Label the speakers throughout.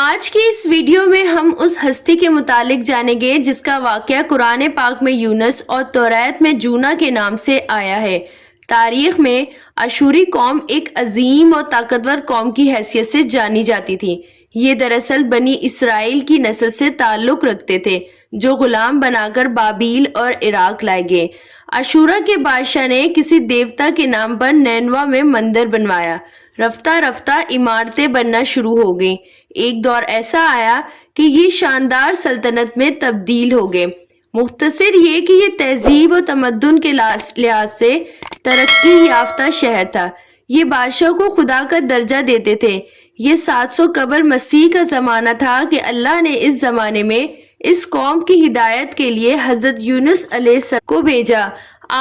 Speaker 1: آج کی اس ویڈیو میں ہم اس ہستی کے متعلق جانیں گے جس کا واقعہ قرآن پاک میں یونس اور توریت میں جونا کے نام سے آیا ہے۔ تاریخ میں اشوری قوم ایک عظیم اور طاقتور قوم کی حیثیت سے جانی جاتی تھی۔ یہ دراصل بنی اسرائیل کی نسل سے تعلق رکھتے تھے جو غلام بنا کر بابل اور عراق لائے گئے۔ اشورا کے بادشاہ نے کسی دیوتا کے نام پر نینوا میں مندر بنوایا۔ رفتہ رفتہ عمارتیں بننا شروع ہو گئیں۔ ایک دور ایسا آیا کہ یہ شاندار سلطنت میں تبدیل ہو گئے۔ مختصر یہ کہ یہ تہذیب و تمدن کے لحاظ سے ترقی یافتہ شہر تھا۔ یہ بادشاہ کو خدا کا درجہ دیتے تھے۔ یہ 700 قبل مسیح کا زمانہ تھا کہ اللہ نے اس زمانے میں اس قوم کی ہدایت کے لیے حضرت یونس علیہ السلام کو بھیجا۔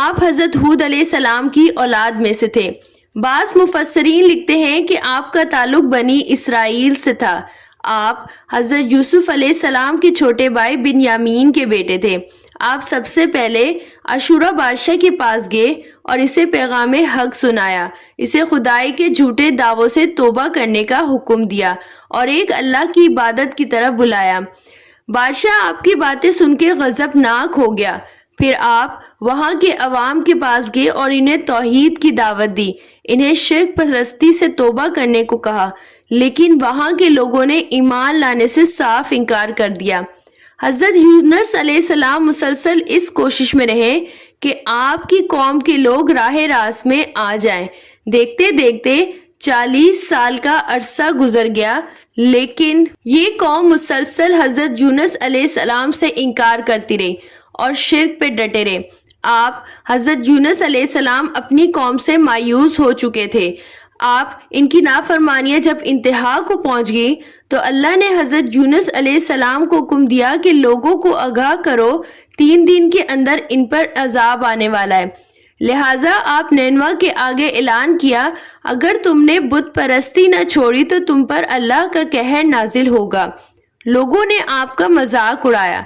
Speaker 1: آپ حضرت ہود علیہ السلام کی اولاد میں سے تھے۔ بعض مفسرین لکھتے ہیں کہ آپ کا تعلق بنی اسرائیل سے تھا۔ آپ حضرت یوسف علیہ السلام کے چھوٹے بھائی بنیامین کے بیٹے تھے۔ آپ سب سے پہلے اشورا بادشاہ کے پاس گئے اور اسے پیغام حق سنایا، اسے خدائی کے جھوٹے دعووں سے توبہ کرنے کا حکم دیا اور ایک اللہ کی عبادت کی طرف بلایا۔ بادشاہ آپ کی باتیں سن کے غضبناک ہو گیا۔ پھر آپ وہاں کے عوام کے پاس گئے اور انہیں توحید کی دعوت دی، انہیں شرک پرستی سے توبہ کرنے کو کہا، لیکن وہاں کے لوگوں نے ایمان لانے سے صاف انکار کر دیا۔ حضرت یونس علیہ السلام مسلسل اس کوشش میں رہے کہ آپ کی قوم کے لوگ راہ راست میں آ جائیں۔ دیکھتے دیکھتے 40 سال کا عرصہ گزر گیا، لیکن یہ قوم مسلسل حضرت یونس علیہ السلام سے انکار کرتی رہی اور شرک پہ ڈٹے رہے۔ آپ حضرت یونس علیہ السلام اپنی قوم سے مایوس ہو چکے تھے۔ آپ ان کی نافرمانیاں جب انتہا کو پہنچ گئی تو اللہ نے حضرت یونس علیہ السلام کو حکم دیا کہ لوگوں کو آگاہ کرو، 3 دن کے اندر ان پر عذاب آنے والا ہے۔ لہٰذا آپ نینوا کے آگے اعلان کیا، اگر تم نے بت پرستی نہ چھوڑی تو تم پر اللہ کا قہر نازل ہوگا۔ لوگوں نے آپ کا مذاق اڑایا۔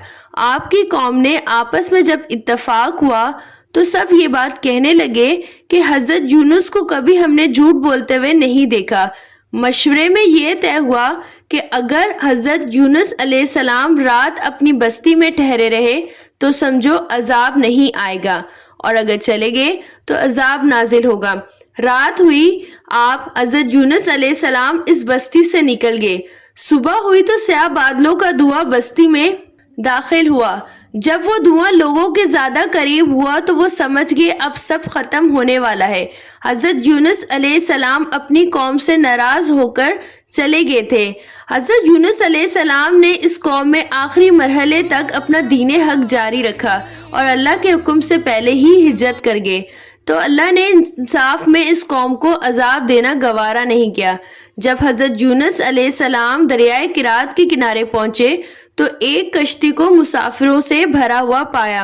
Speaker 1: آپ کی قوم نے آپس میں جب اتفاق ہوا تو سب یہ بات کہنے لگے کہ حضرت یونس کو کبھی ہم نے جھوٹ بولتے ہوئے نہیں دیکھا۔ مشورے میں یہ طے ہوا کہ اگر حضرت یونس علیہ السلام رات اپنی بستی میں ٹھہرے رہے تو سمجھو عذاب نہیں آئے گا، اور اگر چلے گئے تو عذاب نازل ہوگا۔ رات ہوئی، آپ حضرت یونس علیہ السلام اس بستی سے نکل گئے۔ صبح ہوئی تو سیاہ بادلوں کا دھواں بستی میں داخل ہوا۔ جب وہ دھواں لوگوں کے زیادہ قریب ہوا تو وہ سمجھ گئے اب سب ختم ہونے والا ہے۔ حضرت یونس علیہ السلام اپنی قوم سے ناراض ہو کر چلے گئے تھے۔ حضرت یونس علیہ السلام نے اس قوم میں آخری مرحلے تک اپنا دین حق جاری رکھا اور اللہ کے حکم سے پہلے ہی ہجرت کر گئے، تو اللہ نے انصاف میں اس قوم کو عذاب دینا گوارا نہیں کیا۔ جب حضرت یونس علیہ السلام دریائے قرات کے کنارے پہنچے تو ایک کشتی کو مسافروں سے بھرا ہوا پایا۔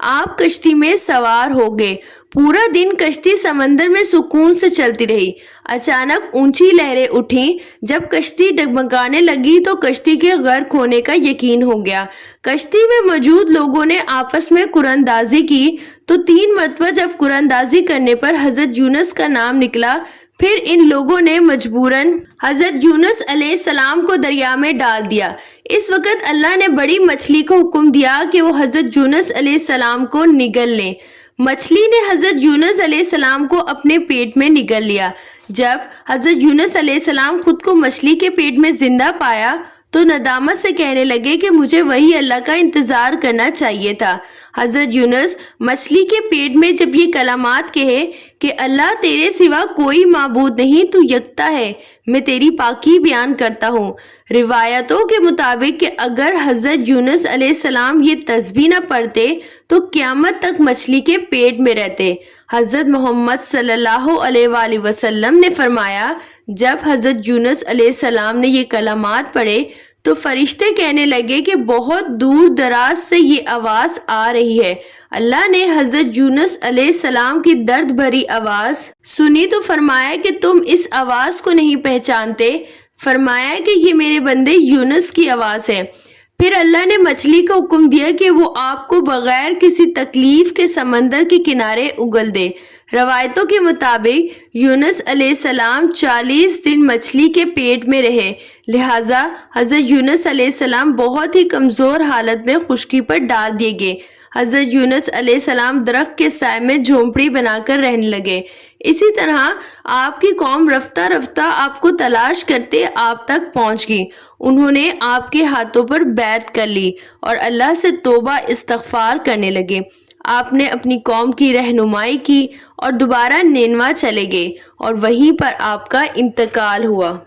Speaker 1: آپ کشتی میں سوار ہو گئے۔ پورا دن کشتی سمندر میں سکون سے چلتی رہی۔ اچانک اونچی لہریں اٹھیں۔ جب کشتی ڈگمگانے لگی تو کشتی کے غرق ہونے کا یقین ہو گیا۔ کشتی میں موجود لوگوں نے آپس میں قرآن اندازی کی تو 3 مرتبہ جب قرآن اندازی کرنے پر حضرت یونس کا نام نکلا، پھر ان لوگوں نے مجبوراً حضرت یونس علیہ السلام کو دریا میں ڈال دیا۔ اس وقت اللہ نے بڑی مچھلی کو حکم دیا کہ وہ حضرت یونس علیہ السلام کو نگل لیں۔ مچھلی نے حضرت یونس علیہ السلام کو اپنے پیٹ میں نگل لیا۔ جب حضرت یونس علیہ السلام خود کو مچھلی کے پیٹ میں زندہ پایا تو ندامت سے کہنے لگے کہ مجھے وہی اللہ کا انتظار کرنا چاہیے تھا۔ حضرت یونس مچھلی کے پیٹ میں جب یہ کلمات کہے کہ اللہ تیرے سوا کوئی معبود نہیں، تو یکتا ہے، میں تیری پاکی بیان کرتا ہوں۔ روایتوں کے مطابق کہ اگر حضرت یونس علیہ السلام یہ تسبیح نہ پڑھتے تو قیامت تک مچھلی کے پیٹ میں رہتے۔ حضرت محمد صلی اللہ علیہ وآلہ وسلم نے فرمایا، جب حضرت یونس علیہ السلام نے یہ کلمات پڑھے تو فرشتے کہنے لگے کہ بہت دور دراز سے یہ آواز آ رہی ہے۔ اللہ نے حضرت یونس علیہ السلام کی درد بھری آواز سنی تو فرمایا کہ تم اس آواز کو نہیں پہچانتے؟ فرمایا کہ یہ میرے بندے یونس کی آواز ہے۔ پھر اللہ نے مچھلی کو حکم دیا کہ وہ آپ کو بغیر کسی تکلیف کے سمندر کے کنارے اگل دے۔ روایتوں کے مطابق یونس علیہ السلام 40 دن مچھلی کے پیٹ میں رہے، لہٰذا حضرت یونس علیہ السلام بہت ہی کمزور حالت میں خشکی پر ڈال دیے گئے۔ حضرت یونس علیہ السلام درخت کے سائے میں جھونپڑی بنا کر رہنے لگے۔ اسی طرح آپ کی قوم رفتہ رفتہ آپ کو تلاش کرتے آپ تک پہنچ گئی۔ انہوں نے آپ کے ہاتھوں پر بیعت کر لی اور اللہ سے توبہ استغفار کرنے لگے۔ آپ نے اپنی قوم کی رہنمائی کی اور دوبارہ نینوا چلے گئے اور وہیں پر آپ کا انتقال ہوا۔